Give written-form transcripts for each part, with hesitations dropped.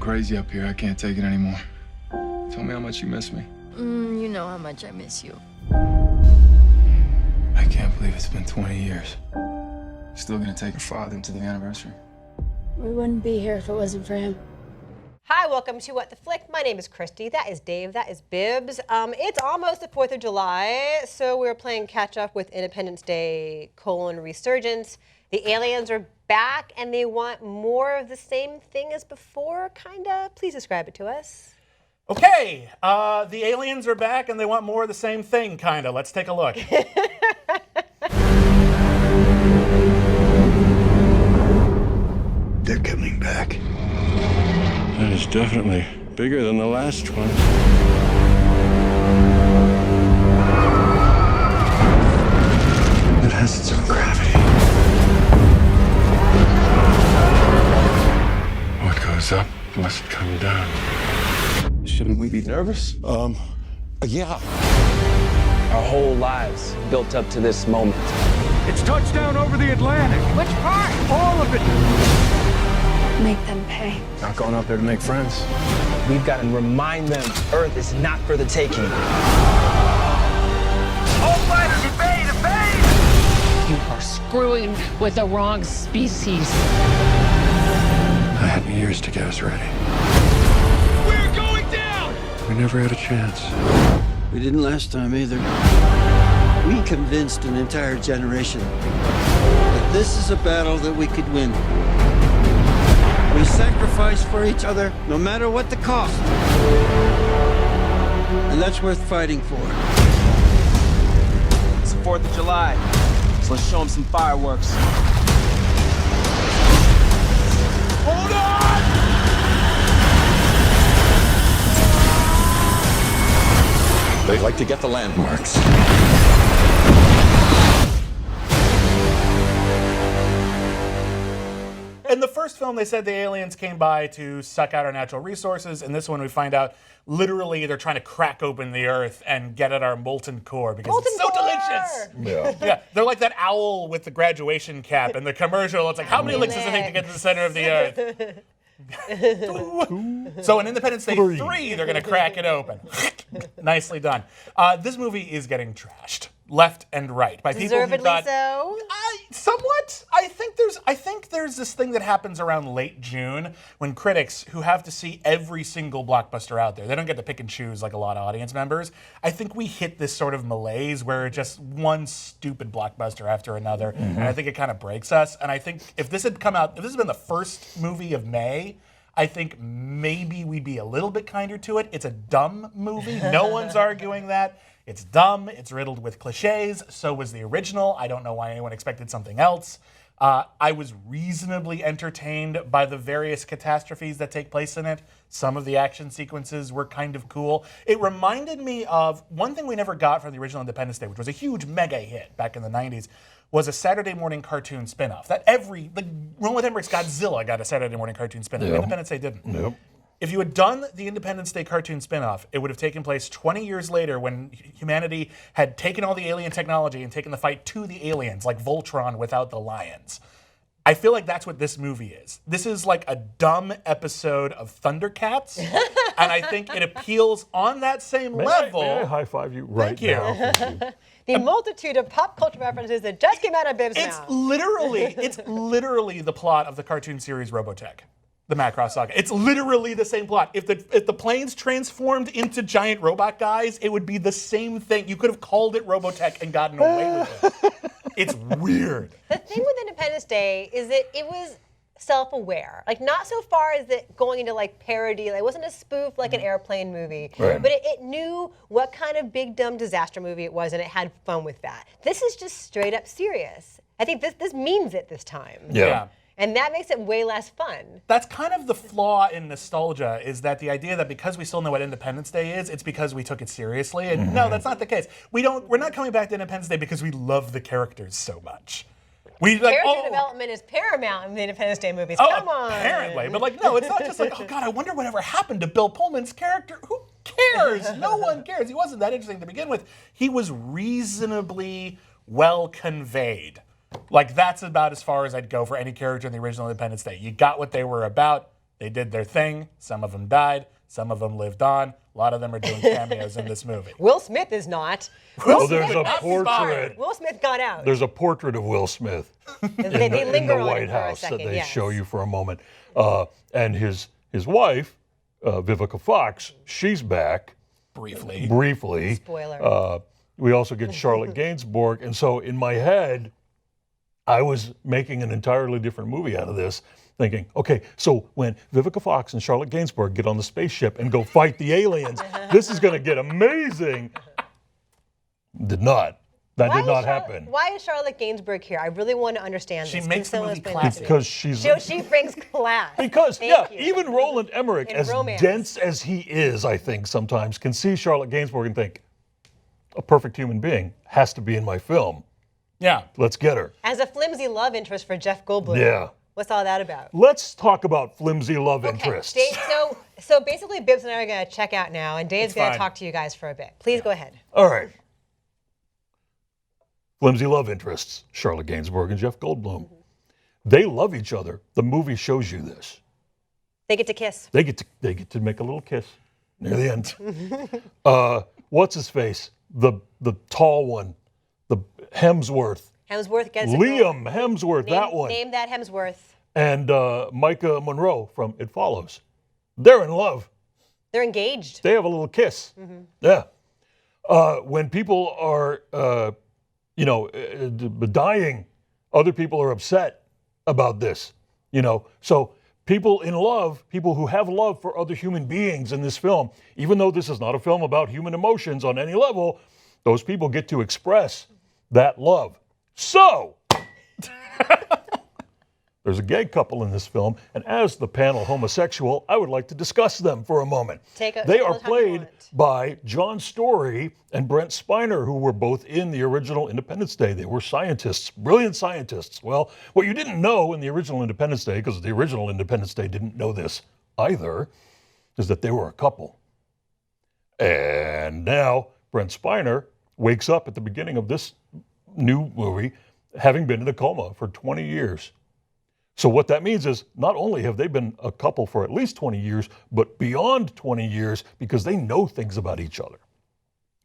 crazy up here. I can't take it anymore. Tell me how much you miss me. You know how much I miss you. I can't believe it's been 20 years. Still gonna take your father to the anniversary. We wouldn't be here if it wasn't for him. Hi, welcome to What the Flick. My name is Christy. That is Dave. That is Bibbs. It's almost the 4th of July, so we're playing catch up with Independence Day: Resurgence. The aliens are back and they want more of the same thing as before, kinda. Please describe it to us. Okay, the aliens are back and they want more of the same thing, kinda. Let's take a look. They're coming back. That is definitely bigger than the last one. It has its own gravity. What goes up must come down. Shouldn't we be nervous? Yeah. Our whole lives built up to this moment. It's touchdown over the Atlantic. Which part? All of it. Make them pay. Not going up there to make friends. We've got to remind them Earth is not for the taking. All fighters, evade, evade! You are screwing with the wrong species. I had years to get us ready. We're going down! We never had a chance. We didn't last time either. We convinced an entire generation that this is a battle that we could win. We sacrifice for each other, no matter what the cost. And that's worth fighting for. It's the 4th of July, so let's show them some fireworks. Hold on! They like to get the landmarks. In the first film, they said the aliens came by to suck out our natural resources. In this one, we find out literally they're trying to crack open the Earth and get at our molten core because it's so delicious. Yeah, they're like that owl with the graduation cap in the commercial. It's like, how many licks does it take to get to the center of the Earth? So in Independence Day 3, they're going to crack it open. Nicely done. This movie is getting trashed left and right by people who Deservedly thought, so. somewhat. I think there's this thing that happens around late June when critics who have to see every single blockbuster out there, they don't get to pick and choose like a lot of audience members. I think we hit this sort of malaise where just one stupid blockbuster after another, and I think it kind of breaks us. And I think if this had been the first movie of May, I think maybe we'd be a little bit kinder to it. It's a dumb movie. No one's arguing that. It's dumb. It's riddled with cliches. So was the original. I don't know why anyone expected something else. I was reasonably entertained by the various catastrophes that take place in it. Some of the action sequences were kind of cool. It reminded me of one thing we never got from the original Independence Day, which was a huge mega hit back in the 90s, was a Saturday morning cartoon spinoff. Roland Emmerich's Godzilla got a Saturday morning cartoon spinoff. Independence Day didn't. Nope. If you had done the Independence Day cartoon spinoff, it would have taken place 20 years later when humanity had taken all the alien technology and taken the fight to the aliens, like Voltron without the lions. I feel like that's what this movie is. This is like a dumb episode of Thundercats, and I think it appeals on that same level. May I high five you right now? The multitude of pop culture references that just came out of Bibbs' It's mouth. literally the plot of the cartoon series Robotech. The Macross Saga. It's literally the same plot. If the planes transformed into giant robot guys, it would be the same thing. You could have called it Robotech and gotten away with it. It's weird. The thing with Independence Day is that it was self-aware. Like, not so far as it going into like parody. Like, it wasn't a spoof like an airplane movie. Right. But it knew what kind of big dumb disaster movie it was, and it had fun with that. This is just straight up serious. I think this means it this time. Yeah. And that makes it way less fun. That's kind of the flaw in nostalgia, is that the idea that because we still know what Independence Day is, it's because we took it seriously. And no, that's not the case. We're not coming back to Independence Day because we love the characters so much. Character development is paramount in the Independence Day movies. Come on. Apparently. But no, it's not just like, oh God, I wonder whatever happened to Bill Pullman's character. Who cares? No one cares. He wasn't that interesting to begin with. He was reasonably well conveyed. Like, that's about as far as I'd go for any character in the original Independence Day. You got what they were about. They did their thing. Some of them died. Some of them lived on. A lot of them are doing cameos in this movie. Will Smith is not. Well, there's a portrait. Will Smith got out. There's a portrait of Will Smith They in linger the on White it for a House second, that they yes. show you for a moment. And his wife, Vivica Fox, she's back briefly. Spoiler. We also get Charlotte Gainsbourg. And so in my head, I was making an entirely different movie out of this, thinking, okay, so when Vivica Fox and Charlotte Gainsbourg get on the spaceship and go fight the aliens, this is going to get amazing. Did not. That did not happen. Why is Charlotte Gainsbourg here? I really want to understand She this. makes the Can someone movie explain that to me? Because she's... She brings class. Because, Thank you. even Roland Emmerich, In as romance. dense as he is, I think, sometimes, can see Charlotte Gainsbourg and think, a perfect human being has to be in my film. Yeah. Let's get her. As a flimsy love interest for Jeff Goldblum. Yeah. What's all that about? Let's talk about flimsy love interests. Dave, so basically Bibbs and I are going to check out now, and Dave's going to talk to you guys for a bit. Please go ahead. All right. Flimsy love interests, Charlotte Gainsbourg and Jeff Goldblum. They love each other. The movie shows you this. They get to kiss. They get to make a little kiss near the end. What's his face? The tall one, the Hemsworth. Hemsworth gets a Liam Hemsworth, that one. Name that Hemsworth. And Micah Monroe from It Follows. They're in love. They're engaged. They have a little kiss. Yeah. When people are, dying, other people are upset about this. So people in love, people who have love for other human beings in this film, even though this is not a film about human emotions on any level, those people get to express that love. So, there's a gay couple in this film, and as the panel homosexual, I would like to discuss them for a moment. They are played by John Story and Brent Spiner, who were both in the original Independence Day. They were scientists, brilliant scientists. Well, what you didn't know in the original Independence Day, because the original Independence Day didn't know this either, is that they were a couple. And now Brent Spiner wakes up at the beginning of this new movie having been in a coma for 20 years. So what that means is not only have they been a couple for at least 20 years, but beyond 20 years because they know things about each other.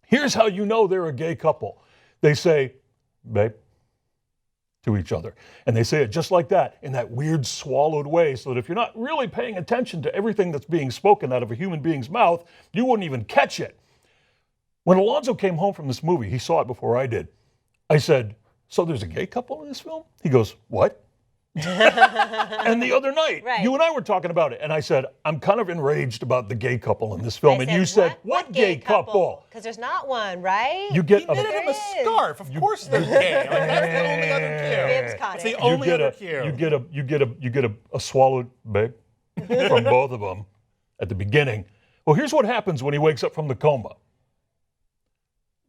Here's how you know they're a gay couple. They say, babe, to each other. And they say it just like that, in that weird swallowed way, so that if you're not really paying attention to everything that's being spoken out of a human being's mouth, you wouldn't even catch it. When Alonzo came home from this movie, he saw it before I did. I said, so there's a gay couple in this film? He goes, what? And the other night, you and I were talking about it, and I said, I'm kind of enraged about the gay couple in this film. And you said, what gay couple? Because there's not one, right? You get He knitted him a scarf. Of course they're gay. Like, that's the only other cue. Bibbs caught It's it. the only other cue. You get a swallowed babe from both of them at the beginning. Well, here's what happens when he wakes up from the coma.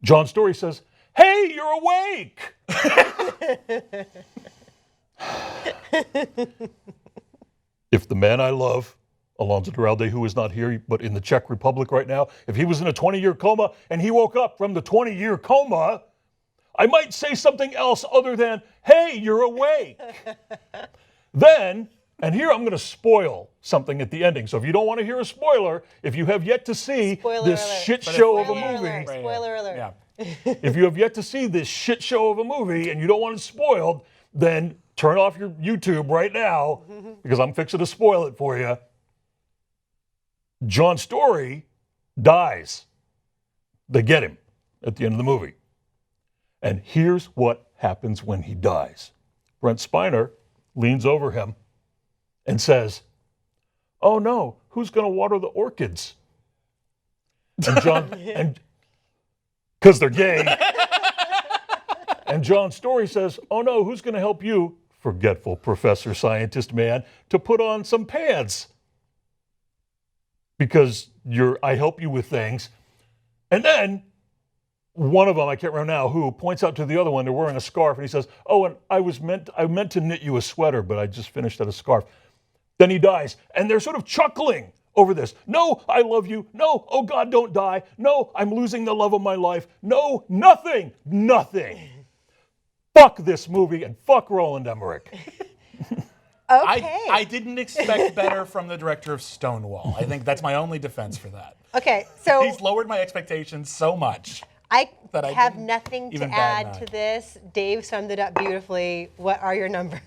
John Story says, hey, you're awake. If the man I love, Alonzo Duralde, who is not here but in the Czech Republic right now, if he was in a 20-year coma and he woke up from the 20-year coma, I might say something else other than, hey, you're awake. Then, and here I'm going to spoil something at the ending. So if you don't want to hear a spoiler, if you have yet to see this shit show of a movie, Spoiler alert. Yeah. if you have yet to see this shit show of a movie and you don't want it spoiled, then turn off your YouTube right now because I'm fixing to spoil it for you. John Story dies. They get him at the end of the movie. And here's what happens when he dies. Brent Spiner leans over him and says, oh no, who's going to water the orchids? And John, and because they're gay. And John Story says, oh no, who's going to help you, forgetful professor scientist man, to put on some pants? Because I help you with things. And then one of them, I can't remember now who, points out to the other one, they're wearing a scarf, and he says, oh, and I meant to knit you a sweater, but I just finished at a scarf. Then he dies, and they're sort of chuckling over this. No, I love you. No, oh God, don't die. No, I'm losing the love of my life. No, nothing. Fuck this movie and fuck Roland Emmerich. Okay. I didn't expect better from the director of Stonewall. I think that's my only defense for that. Okay, so He's lowered my expectations so much. I that I have didn't nothing to even add bat an to eye. this. Dave summed it up beautifully. What are your numbers?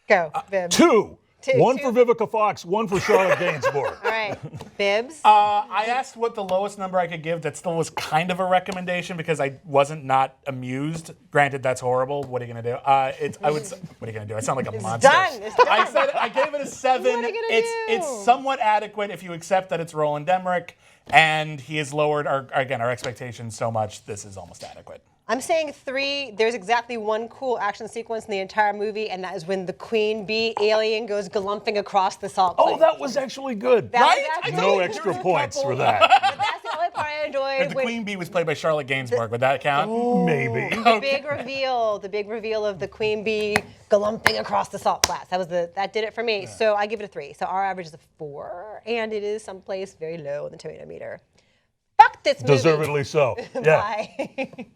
Go, Bibbs. Two. Two, One two. for Vivica Fox, one for Charlotte Gainsbourg. All right, Bibbs. I asked what the lowest number I could give. That still was kind of a recommendation because I wasn't not amused. Granted, that's horrible. What are you gonna do? I would. What are you gonna do? I sound like a monster. done. It's done. I said I gave it a 7. What are you gonna do? It's somewhat adequate if you accept that it's Roland Emmerich and he has lowered our expectations so much. This is almost adequate. I'm saying 3. There's exactly one cool action sequence in the entire movie, and that is when the queen bee alien goes galumping across the salt Oh, plain. that was actually good. That was Right? actually- I No told you, extra there was a points couple. for that. But that's the only part I enjoyed. If the when queen bee was played by Charlotte Gainsbourg, would that count? Maybe. the big reveal of the queen bee galumping across the salt flats. That did it for me. So I give it a 3. So our average is a 4, and it is someplace very low on the tomato meter. Fuck this movie. Deservedly so. Yeah. Bye.